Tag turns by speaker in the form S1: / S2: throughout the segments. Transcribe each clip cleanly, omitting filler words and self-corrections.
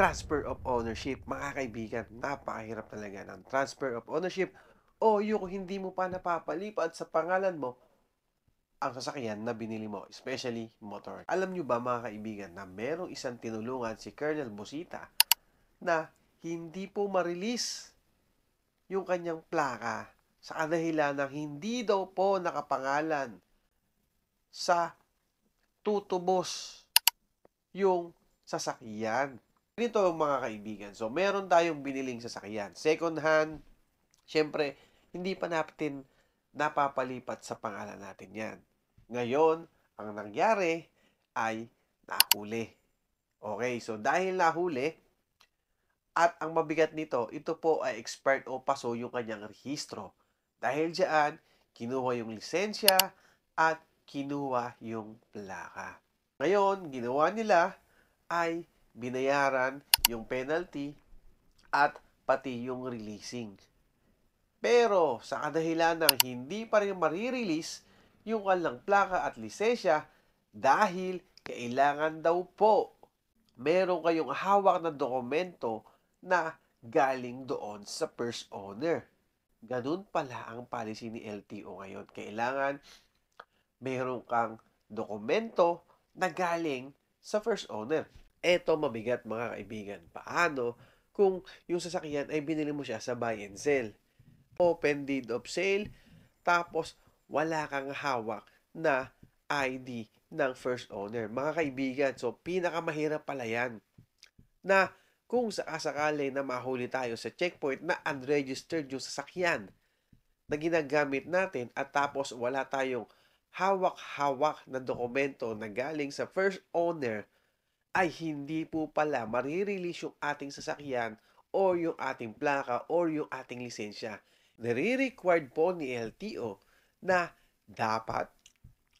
S1: Transfer of ownership. Mga kaibigan, napakahirap talaga ng transfer of ownership o yung hindi mo pa napapalipat sa pangalan mo ang sasakyan na binili mo, especially motor. Alam nyo ba mga kaibigan na merong isang tinulungan si Colonel Busita na hindi po ma-release yung kanyang plaka sa kadahilan ng hindi daw po nakapangalan sa tutubos yung sasakyan. Ganito mga kaibigan. So, meron tayong biniling sasakyan. Second hand, syempre, hindi pa natin napapalipat sa pangalan natin yan. Ngayon, ang nangyari ay nahuli. Okay, so dahil nahuli, at ang mabigat nito, ito po ay expired o paso yung kanyang rehistro. Dahil diyan, kinuha yung lisensya at kinuha yung plaka. Ngayon, ginawa nila ay binayaran yung penalty at pati yung releasing. Pero sa kadahilan ng hindi pa rin marirelease yung kanilang plaka at lisensya dahil kailangan daw po meron kayong hawak na dokumento na galing doon sa first owner. Ganun pala ang policy ni LTO ngayon. Kailangan meron kang dokumento na galing sa first owner. Eto mabigat mga kaibigan. Paano kung yung sasakyan ay binili mo siya sa buy and sell? Open deed of sale, tapos wala kang hawak na ID ng first owner. Mga kaibigan, so pinakamahirap pala yan na kung sakasakali na mahuli tayo sa checkpoint na unregistered yung sasakyan na ginagamit natin at tapos wala tayong hawak-hawak na dokumento na galing sa first owner, ay hindi po pala marirelease yung ating sasakyan o yung ating plaka o yung ating lisensya. Nare-required po ni LTO na dapat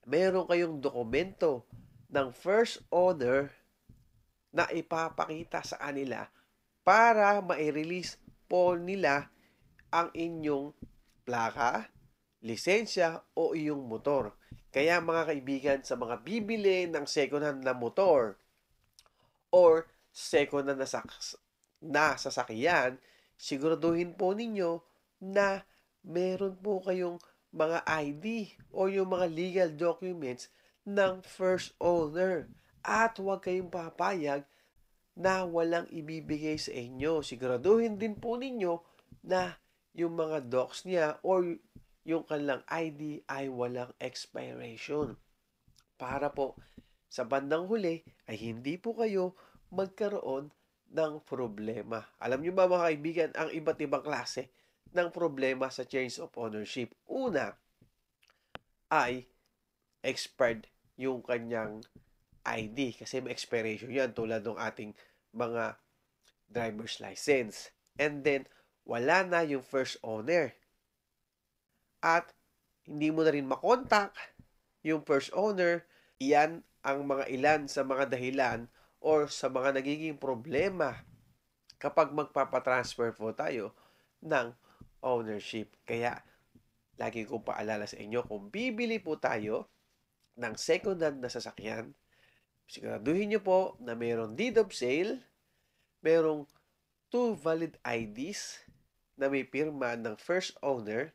S1: meron kayong dokumento ng first owner na ipapakita sa kanila para ma-release po nila ang inyong plaka, lisensya o iyong motor. Kaya mga kaibigan, sa mga bibili ng second hand na motor or second hand na sasakyan, siguraduhin po ninyo na meron po kayong mga ID o yung mga legal documents ng first owner. At huwag kayong papayag na walang ibibigay sa inyo. Siguraduhin din po ninyo na yung mga docs niya or yung kanilang ID ay walang expiration. Para po sa bandang huli ay hindi po kayo magkaroon ng problema. Alam niyo ba mga kaibigan, ang iba't ibang klase ng problema sa change of ownership. Una ay expired yung kanyang ID kasi may expiration yan tulad ng ating mga driver's license. And then, wala na yung first owner. At hindi mo na rin makontak yung first owner. Iyan ang mga ilan sa mga dahilan or sa mga nagiging problema kapag magpapatransfer po tayo ng ownership. Kaya, lagi kong paalala sa inyo, kung bibili po tayo ng second hand na sasakyan, siguraduhin nyo po na mayroong deed of sale, mayroong 2 valid IDs na may pirma ng first owner,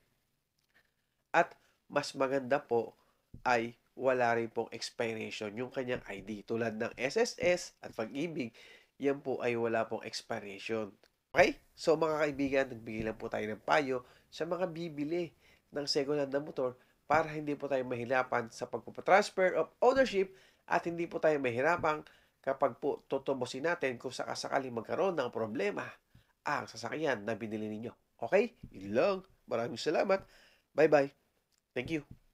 S1: at mas maganda po ay wala rin pong expiration yung kanyang ID. Tulad ng SSS at Pag-ibig, yan po ay wala pong expiration. Okay? So mga kaibigan, nagbigay lang po tayo ng payo sa mga bibili ng second hand na motor para hindi po tayo mahirapan sa pagpapatransfer of ownership at hindi po tayo mahirapan kapag po tutubusin natin kung sakasakaling magkaroon ng problema ang sasakyan na binili ninyo. Okay? Yun lang. Maraming salamat. Bye-bye. Thank you.